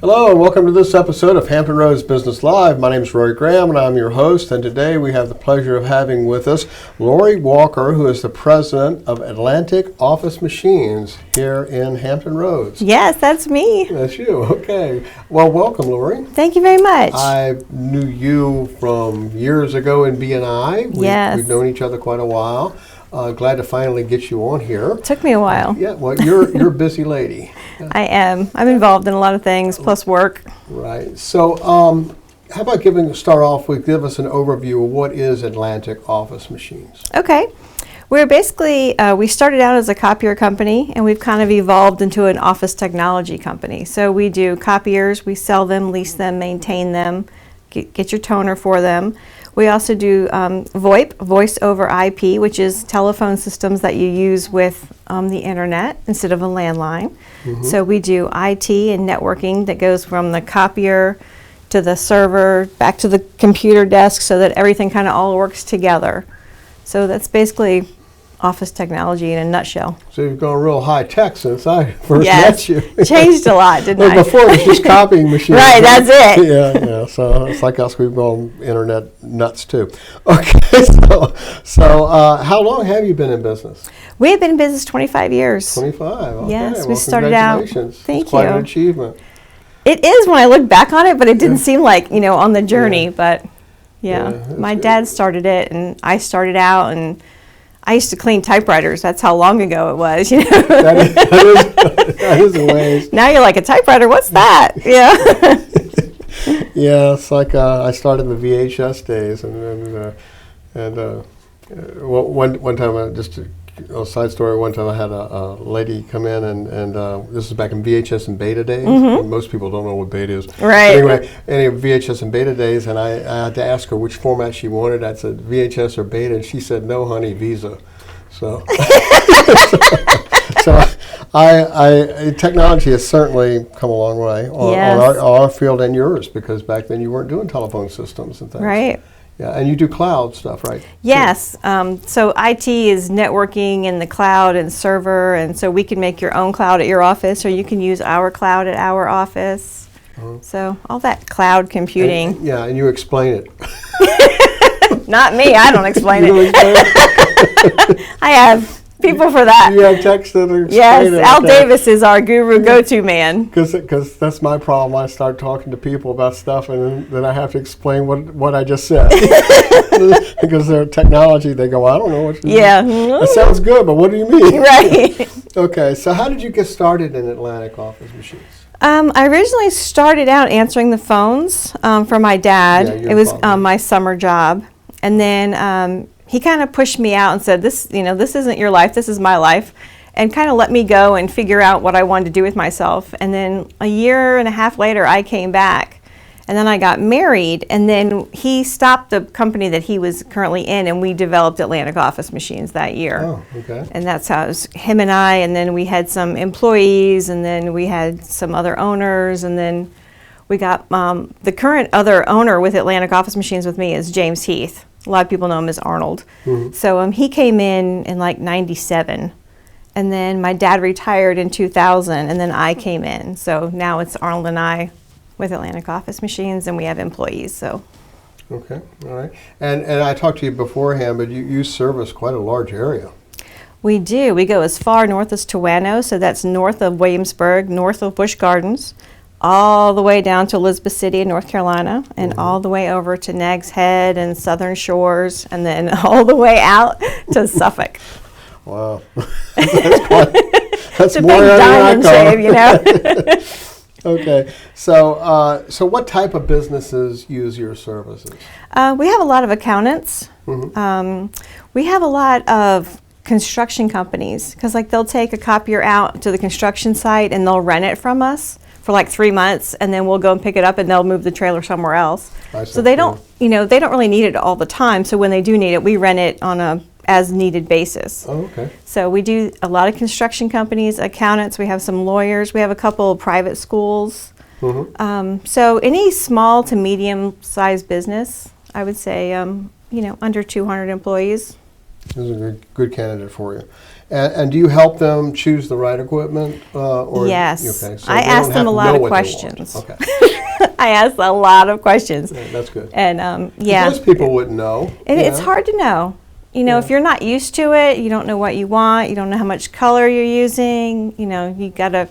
Hello and welcome to this episode of Hampton Roads Business Live. My name is Roy Graham and I'm your host, and today we have the pleasure of having with us Lori Walker, who is the president of Atlantic Office Machines here in Hampton Roads. Yes, that's me. That's you, okay. Well, welcome, Lori. Thank you very much. I knew you from years ago in B&I. Yes. We've known each other quite a while. Glad to finally get you on here. Took me a while. Yeah, well, you're a busy lady. I am. I'm involved in a lot of things, plus work. Right. So, how about start off with give us an overview of what is Atlantic Office Machines? Okay. We're basically, we started out as a copier company, and we've kind of evolved into an office technology company. So we do copiers, we sell them, lease them, maintain them, get your toner for them. We also do VoIP, voice over IP, which is telephone systems that you use with the internet instead of a landline. Mm-hmm. So we do IT and networking that goes from the copier to the server, back to the computer desk, so that everything kind of all works together. So that's basically office technology in a nutshell. So you've gone real high tech since I first met you. Changed a lot, didn't I? Before it was just copying machines. Right, that's it. Yeah. So it's like us, we've gone internet nuts too. Okay, so how long have you been in business? We have been in business 25 years. 25, okay. Yes, well, we started out. Congratulations. Thank it's quite you. an achievement. It is when I look back on it, but it didn't seem like, on the journey, but my dad started it and I started out, and I used to clean typewriters. That's how long ago it was, That is a ways. Now you're like, a typewriter, what's that? Yeah. Yeah, it's like I started in the VHS days, and one time, just a side story, one time I had a lady come in, and this is back in VHS and beta days. Mm-hmm. Most people don't know what beta is. Right. Anyway, VHS and beta days, and I had to ask her which format she wanted. I said VHS or beta, and she said, "No, honey, Visa." So, technology has certainly come a long way on our field and yours, because back then you weren't doing telephone systems and things. Right. Yeah, and you do cloud stuff, right? Yes. So IT is networking in the cloud and server, and so we can make your own cloud at your office, or you can use our cloud at our office. So all that cloud computing. And you explain it. Not me. I don't explain You it. don't explain it? I have people for that. You have techs that explain it. Yes, Al Davis is our guru go-to man. Because that's my problem. I start talking to people about stuff, and then I have to explain what I just said. Because their technology, they go, I don't know what you mean. That sounds good, but what do you mean? Right. Okay, so how did you get started in Atlantic Office Machines? I originally started out answering the phones for my dad. It was my summer job. And then he kind of pushed me out and said, this isn't your life, this is my life, and kind of let me go and figure out what I wanted to do with myself. And then a year and a half later, I came back, and then I got married, and then he stopped the company that he was currently in, and we developed Atlantic Office Machines that year. Oh, okay. And that's how it was him and I, and then we had some employees, and then we had some other owners, and then we got the current other owner with Atlantic Office Machines with me is James Heath. A lot of people know him as Arnold. Mm-hmm. So he came in like 97, and then my dad retired in 2000, and then I came in. So now it's Arnold and I with Atlantic Office Machines, and we have employees. So. Okay, all right. And I talked to you beforehand, but you service quite a large area. We do. We go as far north as Towano, so that's north of Williamsburg, north of Busch Gardens, all the way down to Elizabeth City in North Carolina, and all the way over to Nags Head and Southern Shores, and then all the way out to Suffolk. Wow. That's a more big diamond shave, Okay. So what type of businesses use your services? We have a lot of accountants. Mm-hmm. We have a lot of construction companies, because they'll take a copier out to the construction site and they'll rent it from us for like 3 months, and then we'll go and pick it up, and they'll move the trailer somewhere else. So they don't, they don't really need it all the time. So when they do need it, we rent it on a as needed basis. Oh, okay. So we do a lot of construction companies, accountants. We have some lawyers. We have a couple of private schools. Mm-hmm. So any small to medium sized business, I would say, under 200 employees. This is a good candidate for you. And do you help them choose the right equipment? Yes. Okay, so I they don't ask have them a to lot know of what they want. questions. Okay. I ask a lot of questions. Yeah, that's good. And yeah. Most people wouldn't know. It's hard to know. You know, if you're not used to it, you don't know what you want, you don't know how much color you're using, you know, you gotta,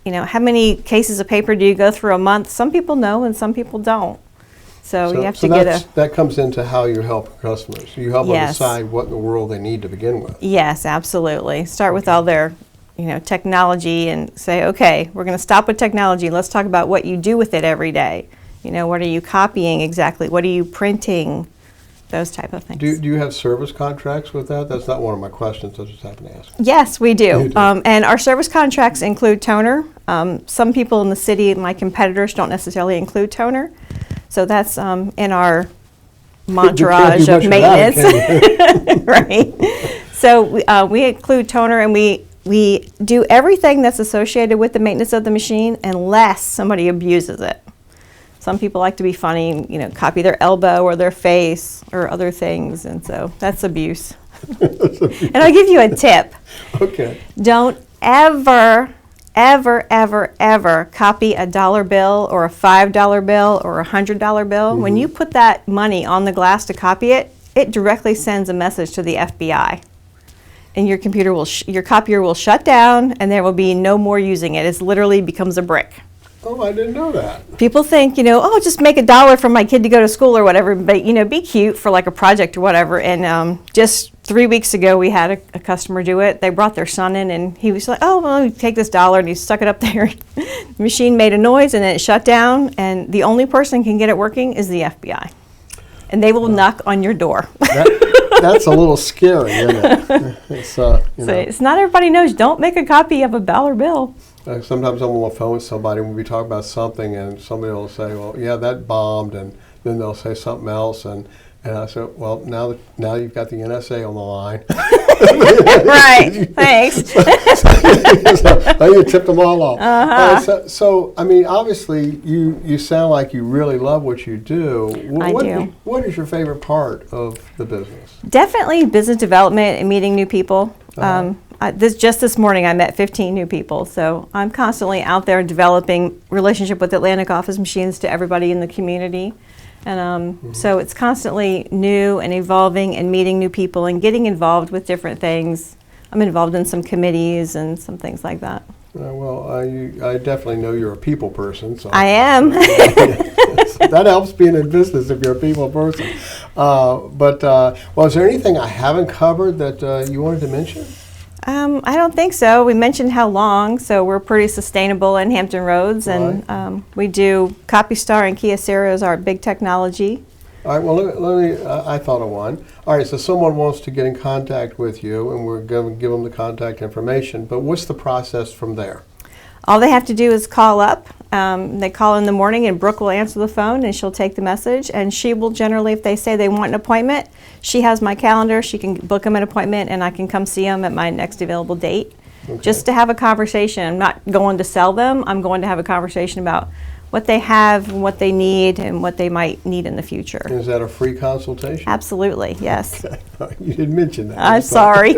you know, how many cases of paper do you go through a month? Some people know and some people don't. So you have to get that comes into how you help customers. You help them Yes. decide what in the world they need to begin with. Yes, absolutely. Start with all their, you know, technology and say, okay, we're going to stop with technology. Let's talk about what you do with it every day. You know, what are you copying exactly? What are you printing? Those type of things. Do you have service contracts with that? That's not one of my questions. I just happen to ask. Yes, we do. You do. And our service contracts include toner. Some people in the city, my competitors, don't necessarily include toner. So that's in our entourage of maintenance. Right. So we include toner, and we do everything that's associated with the maintenance of the machine unless somebody abuses it. Some people like to be funny and, you know, copy their elbow or their face or other things, and so that's abuse. And I'll give you a tip. Okay. Don't ever copy a $1 bill or a $5 bill or a $100 bill. When you put that money on the glass to copy it, it directly sends a message to the FBI. And your computer your copier will shut down, and there will be no more using it. It literally becomes a brick. Oh, I didn't know that. People think, you know, oh, just make $1 for my kid to go to school or whatever, but, you know, be cute for like a project or whatever. And just 3 weeks ago, we had a customer do it. They brought their son in, and he was like, oh, well, let me take this $1, and he stuck it up there. The machine made a noise, and then it shut down, and the only person can get it working is the FBI. And they will knock on your door. That's a little scary, isn't it? It's, you know. So it's not everybody knows, don't make a copy of a $1 bill. Sometimes I'm on the phone with somebody when we talk about something, and somebody will say, well, yeah, that bombed, and then they'll say something else, and I said, well, now you've got the NSA on the line. Right, thanks. So you tipped them all off. So, I mean, obviously, you sound like you really love what you do. I do. What is your favorite part of the business? Definitely business development and meeting new people. This morning I met 15 new people, so I'm constantly out there developing relationship with Atlantic Office Machines to everybody in the community. And so it's constantly new and evolving and meeting new people and getting involved with different things. I'm involved in some committees and some things like that. I definitely know you're a people person. So I am. That helps being in business if you're a people person. Well, is there anything I haven't covered that you wanted to mention? I don't think so. We mentioned how long, so we're pretty sustainable in Hampton Roads, and we do Copystar and Kyocera is our big technology. All right, well, let me I thought of one. All right, so someone wants to get in contact with you, and we're going to give them the contact information, but what's the process from there? All they have to do is call up. They call in the morning, and Brooke will answer the phone, and she'll take the message, and she will generally, if they say they want an appointment, she has my calendar, she can book them an appointment, and I can come see them at my next available date. Okay. Just to have a conversation. I'm not going to sell them, I'm going to have a conversation about what they have, and what they need, and what they might need in the future. Is that a free consultation? Absolutely, yes. Okay. You didn't mention that. I'm sorry.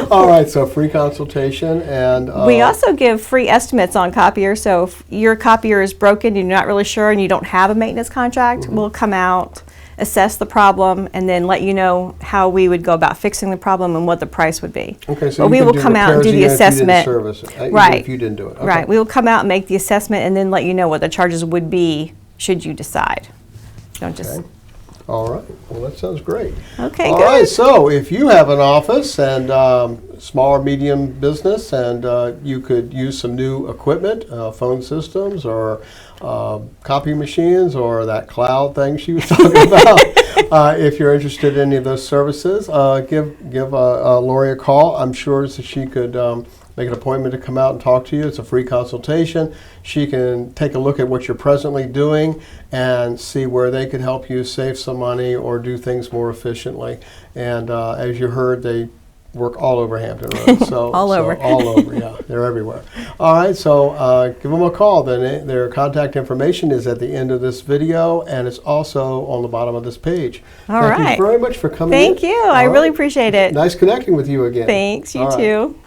All right, so free consultation, and we also give free estimates on copiers. So if your copier is broken, you're not really sure, and you don't have a maintenance contract, we'll come out, assess the problem, and then let you know how we would go about fixing the problem and what the price would be. Okay, so we will come out and do the assessment. Right. If you didn't do it. Okay. Right. We will come out and make the assessment, and then let you know what the charges would be should you decide. Don't just. All right. Well, that sounds great. Okay, All good. right. So if you have an office and small or medium business, and you could use some new equipment, phone systems or copy machines or that cloud thing she was talking about, if you're interested in any of those services, give Lori a call. I'm sure that she could make an appointment to come out and talk to you. It's a free consultation. She can take a look at what you're presently doing and see where they could help you save some money or do things more efficiently. And as you heard, they work all over Hampton Roads. So All over. All over, yeah. They're everywhere. All right, so give them a call. Then their contact information is at the end of this video, and it's also on the bottom of this page. All Thank right. you very much for coming Thank in. you. All I really right. appreciate it. Nice connecting with you again. Thanks. You All right. too.